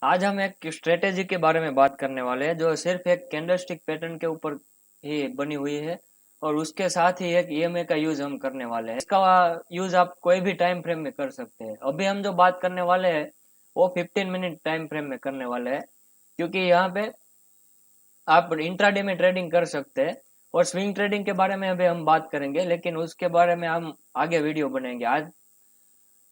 आज हम एक स्ट्रेटेजी के बारे में बात करने वाले हैं जो सिर्फ एक कैंडलस्टिक पैटर्न के ऊपर ही बनी हुई है और उसके साथ ही एक ईएमए का यूज हम करने वाले हैं। इसका यूज आप कोई भी टाइम फ्रेम में कर सकते हैं। अभी हम जो बात करने वाले हैं वो 15 मिनट टाइम फ्रेम में करने वाले हैं, क्योंकि यहाँ पे आप इंट्राडे में ट्रेडिंग कर सकते हैं और स्विंग ट्रेडिंग के बारे में अभी हम बात करेंगे, लेकिन उसके बारे में हम आगे वीडियो बनाएंगे। आज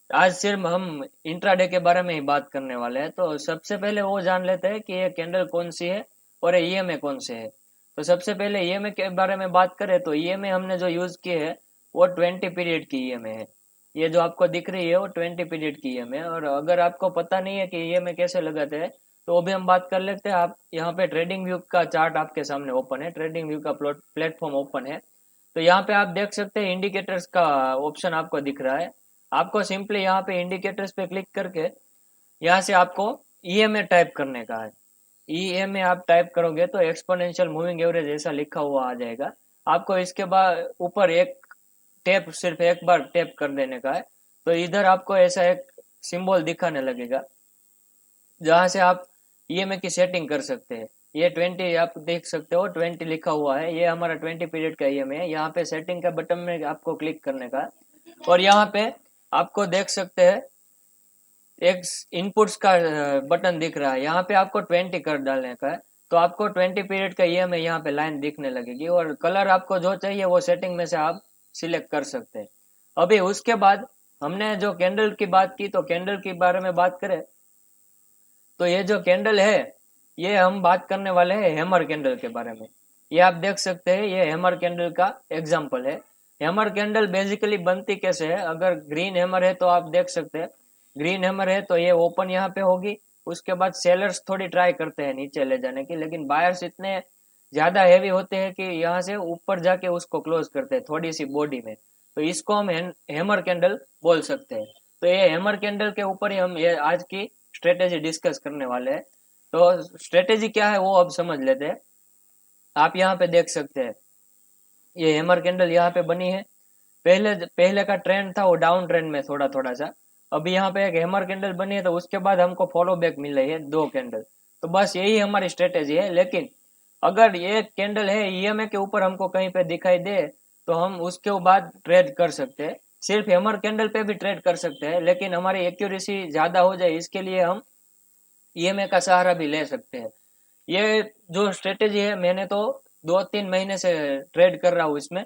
आज सिर्फ हम इंट्राडे के बारे में ही बात करने वाले हैं। तो सबसे पहले वो जान लेते हैं कि ये कैंडल कौन सी है और ये ईएमए कौन से है। तो सबसे पहले ईएमए के बारे में बात करें तो ईएमए हमने जो यूज किए है वो 20 पीरियड की ईएमए है। ये जो आपको दिख रही है वो 20 पीरियड की ईएमए है। और अगर आपको पता नहीं है कि ईएमए कैसे लगाते हैं तो वो भी हम बात कर लेते हैं। आप यहाँ पे ट्रेडिंग व्यू का चार्ट आपके सामने ओपन है, ट्रेडिंग व्यू का प्लेटफॉर्म ओपन है। तो यहाँ पे आप देख सकते हैं इंडिकेटर्स का ऑप्शन आपको दिख रहा है। आपको सिंपली यहाँ पे इंडिकेटर्स पे क्लिक करके यहाँ से आपको ईएमए टाइप करने का है। ईएमए आप टाइप करोगे तो एक्सपोनेंशियल मूविंग एवरेज ऐसा लिखा हुआ आ जाएगा। आपको इसके बाद ऊपर एक टैप, सिर्फ एक बार टैप कर देने का है। तो इधर आपको ऐसा एक सिंबल दिखाने लगेगा जहाँ से आप ईएमए की सेटिंग कर सकते हैं। ये 20 आप देख सकते हो, 20 लिखा हुआ है, ये हमारा 20 पीरियड का ईएमए है। यहाँ पे सेटिंग का बटन में आपको क्लिक करने का है और यहाँ पे आपको देख सकते हैं एक इनपुट्स का बटन दिख रहा है। यहाँ पे आपको 20 कर डालने का है। तो आपको 20 पीरियड का ईएमए यहाँ पे लाइन दिखने लगेगी और कलर आपको जो चाहिए वो सेटिंग में से आप सिलेक्ट कर सकते हैं। अभी उसके बाद हमने जो कैंडल की बात की, तो कैंडल के बारे में बात करें तो ये जो कैंडल है ये हम बात करने वाले हैं हैमर कैंडल के बारे में। ये आप देख सकते हैं, ये हैमर कैंडल का एग्जांपल है। हैमर कैंडल बेसिकली बनती कैसे है, अगर ग्रीन हैमर है तो आप देख सकते हैं, ग्रीन हैमर है तो ये ओपन यहाँ पे होगी। उसके बाद सेलर्स थोड़ी ट्राई करते हैं नीचे ले जाने की, लेकिन बायर्स इतने ज्यादा हैवी होते हैं कि यहाँ से ऊपर जाके उसको क्लोज करते हैं थोड़ी सी बॉडी में। तो इसको हम हैमर कैंडल बोल सकते हैं। तो ये हैमर कैंडल के ऊपर ही हम ये आज की स्ट्रेटेजी डिस्कस करने वाले हैं। तो स्ट्रेटेजी क्या है वो अब समझ लेते हैं। आप यहाँ पे देख सकते हैं ये हैमर कैंडल यहाँ पे बनी है। पहले पहले का ट्रेंड था वो डाउन ट्रेंड में थोड़ा थोड़ा सा। अभी यहाँ पे एक हैमर कैंडल बनी है तो उसके बाद हमको फॉलो बैक मिल रही है 2 कैंडल। तो बस यही हमारी स्ट्रेटेजी है। लेकिन अगर ये कैंडल है ईएमए के ऊपर हमको कहीं पे दिखाई दे तो हम उसके बाद ट्रेड कर सकते हैं। सिर्फ हैमर कैंडल पे भी ट्रेड कर सकते हैं, लेकिन हमारी एक्यूरेसी ज्यादा हो जाए इसके लिए हम ईएमए का सहारा भी ले सकते हैं। ये जो स्ट्रेटेजी है मैंने तो 2-3 महीने से ट्रेड कर रहा हूँ इसमें,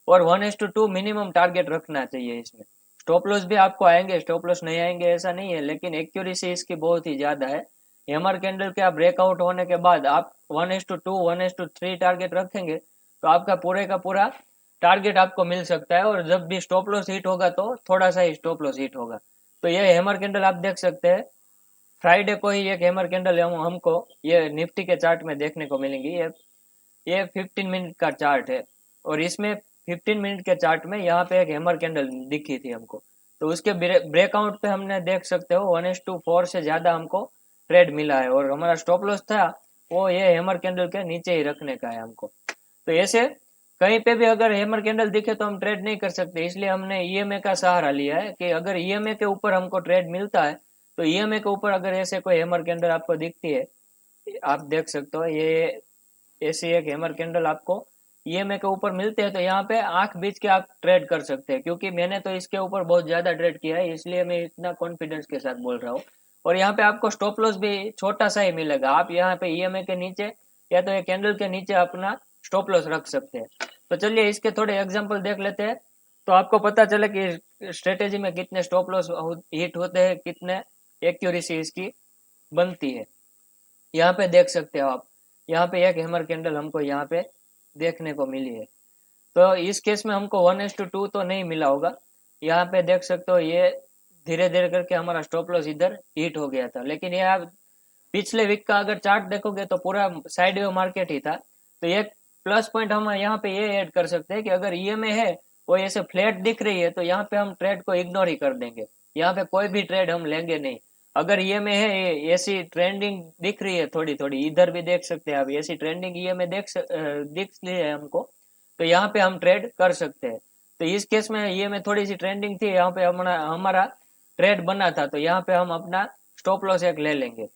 और 1:2 मिनिमम टारगेट रखना चाहिए इसमें। स्टॉप लॉस भी आपको आएंगे, स्टॉप लॉस नहीं आएंगे ऐसा नहीं है, लेकिन एक्यूरेसी इसकी बहुत ही ज्यादा है। हैमर कैंडल के आप ब्रेकआउट होने के बाद आप 1:2 1:3 टारगेट रखेंगे तो आपका पूरे का पूरा टारगेट आपको मिल सकता है। और जब भी स्टॉप लॉस हिट होगा तो थोड़ा सा ही स्टॉप लॉस हिट होगा। तो ये हैमर कैंडल आप देख सकते हैं। फ्राइडे को ही एक हैमर कैंडल हमको ये निफ्टी के चार्ट में देखने को मिलेंगी। ये 15 मिनट का चार्ट है और इसमें 15 मिनट के चार्ट में यहाँ पे एक हैमर कैंडल दिखी थी हमको। तो उसके ब्रेकआउट पे हमने देख सकते हो 1:4 से ज्यादा हमको ट्रेड मिला है और हमारा स्टॉप लॉस था वो ये हैमर कैंडल के नीचे ही रखने का है हमको। तो ऐसे कहीं पे भी अगर हैमर कैंडल दिखे तो हम ट्रेड नहीं कर सकते, इसलिए हमने ईएमए का सहारा लिया है कि अगर ईएमए के ऊपर हमको ट्रेड मिलता है तो ईएमए के ऊपर अगर ऐसे कोई हैमर कैंडल आपको दिखती है, आप देख सकते हो ये ऐसी एक हैमर कैंडल आपको ईएमए के ऊपर मिलते हैं तो यहाँ पे आंख बीच के आप ट्रेड कर सकते हैं। क्योंकि मैंने तो इसके ऊपर बहुत ज्यादा ट्रेड किया है इसलिए मैं इतना कॉन्फिडेंस के साथ बोल रहा हूँ। और यहाँ पे आपको स्टॉप लॉस भी छोटा सा ही मिलेगा। आप यहाँ पे ईएमए के नीचे या तो ये कैंडल के नीचे अपना स्टॉप लॉस रख सकते हैं। तो चलिए इसके थोड़े एग्जाम्पल देख लेते हैं तो आपको पता चले कि स्ट्रेटेजी में कितने स्टॉप लॉस हिट होते हैं, कितने एक्यूरेसी इसकी बनती है। यहाँ पे देख सकते हो आप, यहाँ पे एक हैमर कैंडल हमको यहाँ पे देखने को मिली है। तो इस केस में हमको 1:2 तो नहीं मिला होगा। यहाँ पे देख सकते हो ये धीरे धीरे करके हमारा स्टॉप लॉस इधर हिट हो गया था। लेकिन ये आप पिछले वीक का अगर चार्ट देखोगे तो पूरा साइड वेव मार्केट ही था। तो एक प्लस पॉइंट हम यहाँ पे ये ऐड कर सकते हैं कि अगर ईएमए है वो ऐसे फ्लैट दिख रही है तो यहाँ पे हम ट्रेड को इग्नोर ही कर देंगे। यहाँ पे कोई भी ट्रेड हम लेंगे नहीं। अगर ईएमए है ऐसी ट्रेंडिंग दिख रही है थोड़ी थोड़ी, इधर भी देख सकते हैं आप ऐसी ट्रेंडिंग ईएमए दिख रही है हमको, तो यहाँ पे हम ट्रेड कर सकते हैं। तो इस केस में ईएमए थोड़ी सी ट्रेंडिंग थी, यहाँ पे हमारा हमारा ट्रेड बना था तो यहाँ पे हम अपना स्टॉप लॉस एक ले लेंगे।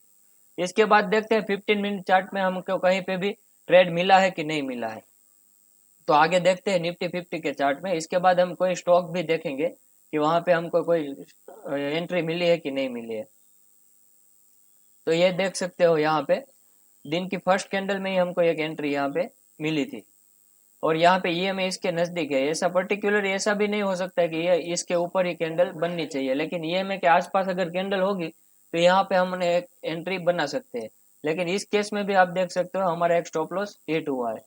इसके बाद देखते हैं 15 मिनट चार्ट में हमको कहीं पे भी ट्रेड मिला है कि नहीं मिला है। तो आगे देखते हैं निफ्टी 50 के चार्ट में। इसके बाद हम कोई स्टॉक भी देखेंगे कि वहां पे हमको कोई एंट्री मिली है कि नहीं मिली है। तो ये देख सकते हो यहाँ पे दिन की फर्स्ट कैंडल में ही हमको एक एंट्री यहाँ पे मिली थी और यहाँ पे ईएमए इसके नजदीक है। ऐसा पर्टिकुलर ऐसा भी नहीं हो सकता है कि ये इसके ऊपर ही कैंडल बननी चाहिए, लेकिन ईएमए के आसपास अगर कैंडल होगी तो यहाँ पे हमने एक एंट्री बना सकते हैं। लेकिन इस केस में भी आप देख सकते हो हमारा एक स्टॉप लॉस हिट हुआ है।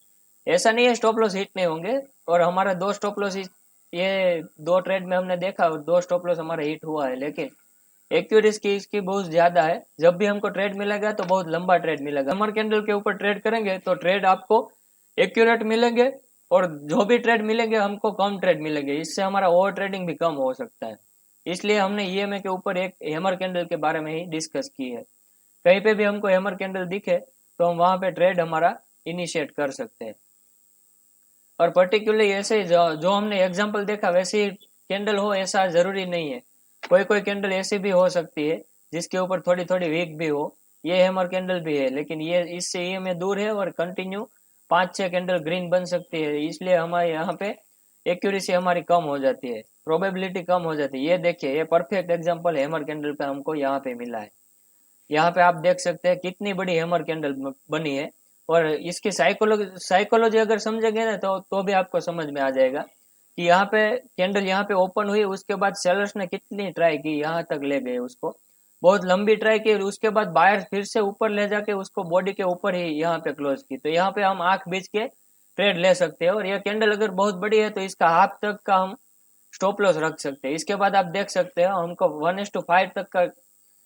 ऐसा नहीं है स्टॉप लॉस हिट नहीं होंगे, और हमारा दो स्टॉप लॉस ये दो ट्रेड में हमने देखा और दो स्टॉप लॉस हमारा हिट हुआ है, लेकिन एक्यूरेसी की इसकी बहुत ज्यादा है। जब भी हमको ट्रेड मिलेगा तो बहुत लंबा ट्रेड मिलेगा। समर कैंडल के ऊपर ट्रेड करेंगे तो ट्रेड आपको एक्यूरेट मिलेंगे, और जो भी ट्रेड मिलेंगे हमको कम ट्रेड मिलेंगे। इससे हमारा ओवर ट्रेडिंग भी कम हो सकता है। इसलिए हमने ईएमए के ऊपर एक हैमर कैंडल के बारे में ही डिस्कस की है। कहीं पे भी हमको हैमर कैंडल दिखे तो हम वहां पे ट्रेड हमारा इनिशिएट कर सकते हैं। और पर्टिकुलरली ऐसे जो हमने एग्जांपल देखा वैसे ही कैंडल हो ऐसा जरूरी नहीं है। कोई कोई कैंडल ऐसी भी हो सकती है जिसके ऊपर थोड़ी थोड़ी वीक भी हो। ये हैमर कैंडल भी है, लेकिन ये इससे ये में दूर है और कंटिन्यू 5-6 कैंडल ग्रीन बन सकती है। इसलिए हमारे यहाँ पे एक्यूरेसी हमारी कम हो जाती है, प्रोबेबिलिटी कम हो जाती है। ये देखिए ये परफेक्ट एग्जांपल हैमर कैंडल पे हमको यहाँ पे मिला है। यहाँ पे आप देख सकते हैं कितनी बड़ी हैमर कैंडल बनी है। और इसकी साइकोलॉजी अगर समझेंगे ना तो भी आपको समझ में आ जाएगा कि यहाँ पे कैंडल यहाँ पे ओपन हुई, उसके बाद सेलर्स ने कितनी ट्राई की, यहाँ तक ले गए उसको, बहुत लंबी ट्राई की। उसके बाद बायर फिर से ऊपर ले जाके उसको बॉडी के ऊपर ही यहाँ पे क्लोज की। तो यहाँ पे हम आंख बीच के ट्रेड ले सकते हैं। और यह कैंडल अगर बहुत बड़ी है तो इसका हाफ तक का हम स्टॉप लॉस रख सकते हैं। इसके बाद आप देख सकते हैं हमको 1:5 तक का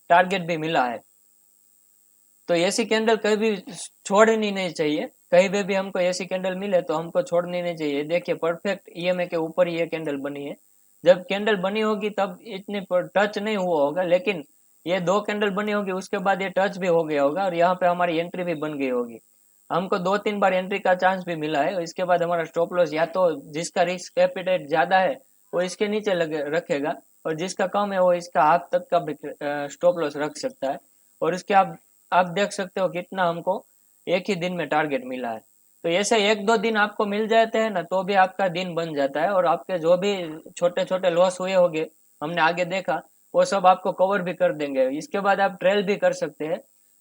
टारगेट भी मिला है। तो ऐसी कैंडल कभी भी छोड़नी नहीं चाहिए। कहीं पे भी हमको ऐसी कैंडल मिले तो हमको छोड़नी नहीं चाहिए। देखिए परफेक्ट ईएमए के ऊपर ये कैंडल बनी है। जब कैंडल बनी होगी तब इतने टच नहीं हुआ होगा, लेकिन ये दो कैंडल बनी होगी उसके बाद ये टच भी हो गया होगा और यहाँ पे हमारी एंट्री भी बन गई होगी। हमको 2-3 बार एंट्री का चांस भी मिला है। इसके बाद हमारा स्टॉप लॉस या तो जिसका रिस्क एपिटाइट ज्यादा है वो इसके नीचे रखेगा, और जिसका कम है वो इसका हाफ तक का स्टॉप लॉस रख सकता है। और इसके आप देख सकते हो कितना हमको एक ही दिन में टारगेट मिला है। तो ऐसे 1-2 दिन आपको मिल जाते हैं ना तो भी आपका दिन बन जाता है, और आपके जो भी छोटे छोटे लॉस हुए होंगे हमने आगे देखा वो सब आपको कवर भी कर देंगे। इसके बाद आप ट्रेल भी कर सकते हैं।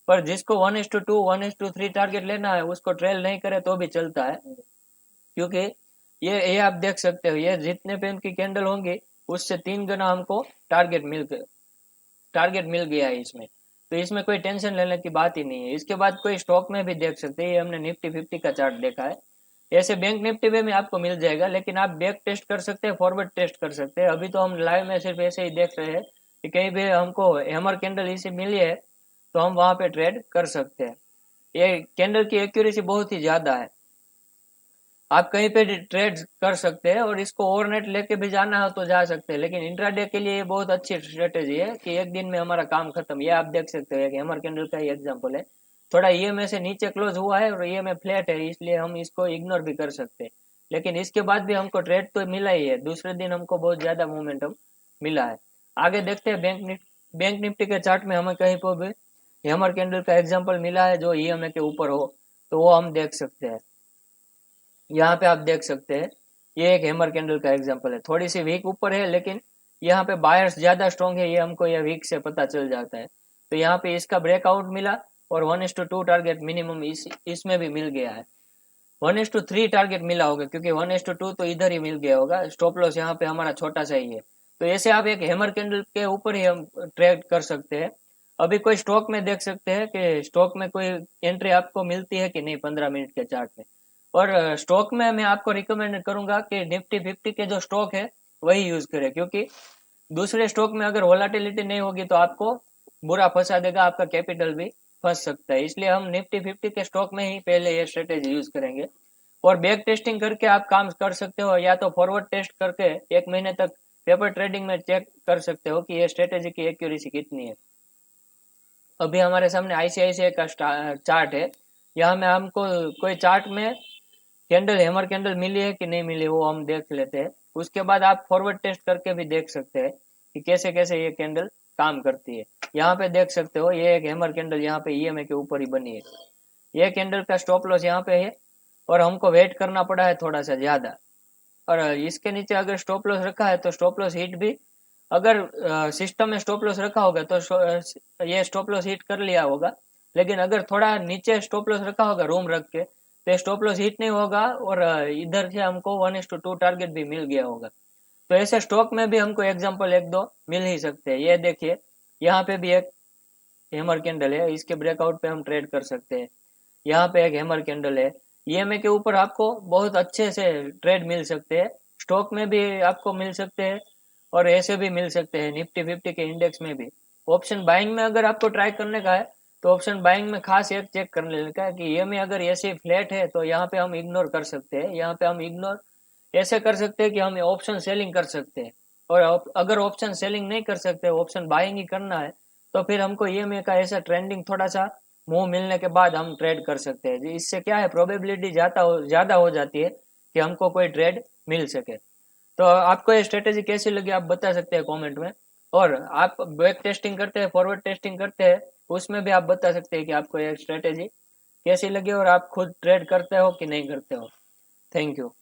पर जिसको 1:2 1:3 टारगेट लेना है उसको ट्रेल नहीं करे तो भी चलता है, क्योंकि ये आप देख सकते हो ये जितने पे इनकी कैंडल होंगी उससे 3 गुना हमको टारगेट मिल गया है इसमें। तो इसमें कोई टेंशन लेने की बात ही नहीं है। इसके बाद कोई स्टॉक में भी देख सकते हैं, ये हमने निफ्टी 50 का चार्ट देखा है। ऐसे बैंक निफ्टी में भी आपको मिल जाएगा, लेकिन आप बैक टेस्ट कर सकते हैं, फॉरवर्ड टेस्ट कर सकते हैं। अभी तो हम लाइव में सिर्फ ऐसे ही देख रहे हैं कि कहीं भी हमको हैमर कैंडल इसी मिली है तो हम वहां पे ट्रेड कर सकते हैं। ये कैंडल की एक्यूरेसी बहुत ही ज्यादा है। आप कहीं पे ट्रेड कर सकते हैं और इसको ओवरनाइट लेके भी जाना हो तो जा सकते हैं, लेकिन इंट्राडे के लिए ये बहुत अच्छी स्ट्रेटेजी है कि एक दिन में हमारा काम खत्म। ये आप देख सकते हैं कि हैमर कैंडल का ही एग्जांपल है। थोड़ा ईएमए से नीचे क्लोज हुआ है और ईएमए फ्लैट है, इसलिए हम इसको इग्नोर भी कर सकते हैं। लेकिन इसके बाद भी हमको ट्रेड तो मिला ही है, दूसरे दिन हमको बहुत ज्यादा मोमेंटम मिला है। आगे देखते हैं बैंक निफ्टी के चार्ट में हमें कहीं पर भी हैमर कैंडल का एग्जाम्पल मिला है जो ईएमए के ऊपर हो तो वो हम देख सकते हैं। यहाँ पे आप देख सकते हैं ये एक हैमर कैंडल का एग्जांपल है। थोड़ी सी वीक ऊपर है, लेकिन यहाँ पे बायर्स ज्यादा स्ट्रॉन्ग है, ये हमको ये वीक से पता चल जाता है। तो यहाँ पे इसका ब्रेकआउट मिला और 1:2 टारगेट मिनिमम इसमें भी मिल गया है। 1:3 टारगेट मिला होगा क्योंकि 1:2 तो इधर ही मिल गया होगा। स्टॉप लॉस यहाँ पे हमारा छोटा सा ही है। तो ऐसे आप एक हैमर कैंडल के ऊपर ही हम ट्रेड कर सकते हैं। अभी कोई स्टॉक में देख सकते हैं कि स्टॉक में कोई एंट्री आपको मिलती है कि नहीं 15 मिनट के चार्ट में। और स्टॉक में मैं आपको रिकमेंड करूंगा कि निफ्टी 50 के जो स्टॉक है वही यूज करें, क्योंकि दूसरे स्टॉक में अगर वोलाटिलिटी नहीं होगी तो आपको बुरा फंसा देगा, आपका कैपिटल भी फंस सकता है। इसलिए हम निफ्टी 50 के स्टॉक में ही पहले ये स्ट्रेटेजी यूज करेंगे। और बैक टेस्टिंग करके आप काम कर सकते हो, या तो फॉरवर्ड टेस्ट करके 1 महीने तक पेपर ट्रेडिंग में चेक कर सकते हो कि ये स्ट्रेटेजी की एक्यूरेसी कितनी है। अभी हमारे सामने आईसीआईसीआई का चार्ट है। यहाँ में हमको कोई चार्ट में कैंडल हैमर कैंडल मिली है कि नहीं मिली वो हम देख लेते हैं। उसके बाद आप फॉरवर्ड टेस्ट करके भी देख सकते हैं कि कैसे कैसे ये कैंडल काम करती है। यहाँ पे देख सकते हो ये एक हैमर कैंडल यहाँ पे ईएमए के ऊपर ही बनी है। ये कैंडल का स्टॉप लॉस यहाँ पे है और हमको वेट करना पड़ा है थोड़ा सा ज्यादा। और इसके नीचे अगर स्टॉप लॉस रखा है तो स्टॉप लॉस हिट भी, अगर सिस्टम में स्टॉप लॉस रखा होगा तो ये स्टॉप लॉस हिट कर लिया होगा। लेकिन अगर थोड़ा नीचे स्टॉप लॉस रखा होगा रूम रख के तो स्टॉप लॉस हिट नहीं होगा और इधर से हमको 1:2 टारगेट भी मिल गया होगा। तो ऐसे स्टॉक में भी हमको एग्जांपल एक दो मिल ही सकते हैं। ये देखिए यहाँ पे भी एक हैमर कैंडल है, इसके ब्रेकआउट पे हम ट्रेड कर सकते हैं। यहाँ पे एक हैमर कैंडल है, ईएमए के ऊपर आपको बहुत अच्छे से ट्रेड मिल सकते हैं। स्टॉक में भी आपको मिल सकते हैं और ऐसे भी मिल सकते हैं निफ्टी 50 के इंडेक्स में भी। ऑप्शन बाइंग में अगर आपको ट्राई करने का है तो ऑप्शन बाइंग में खास एक चेक कर लेने का है कि ईएमए अगर ऐसे फ्लैट है तो यहाँ पे हम इग्नोर कर सकते हैं। यहाँ पे हम इग्नोर ऐसे कर सकते हैं कि हम ऑप्शन सेलिंग कर सकते हैं। और अगर ऑप्शन सेलिंग नहीं कर सकते, ऑप्शन बाइंग ही करना है, तो फिर हमको ईएमए का ऐसा ट्रेंडिंग थोड़ा सा मुंह मिलने के बाद हम ट्रेड कर सकते हैं। इससे क्या है, प्रोबेबिलिटी ज्यादा हो जाती है कि हमको कोई ट्रेड मिल सके। तो आपको ये स्ट्रेटेजी कैसी लगी आप बता सकते हैं कमेंट में। और आप बैक टेस्टिंग करते हैं, फॉरवर्ड टेस्टिंग करते हैं, उसमें भी आप बता सकते हैं कि आपको ये स्ट्रेटेजी कैसी लगी और आप खुद ट्रेड करते हो कि नहीं करते हो। Thank you.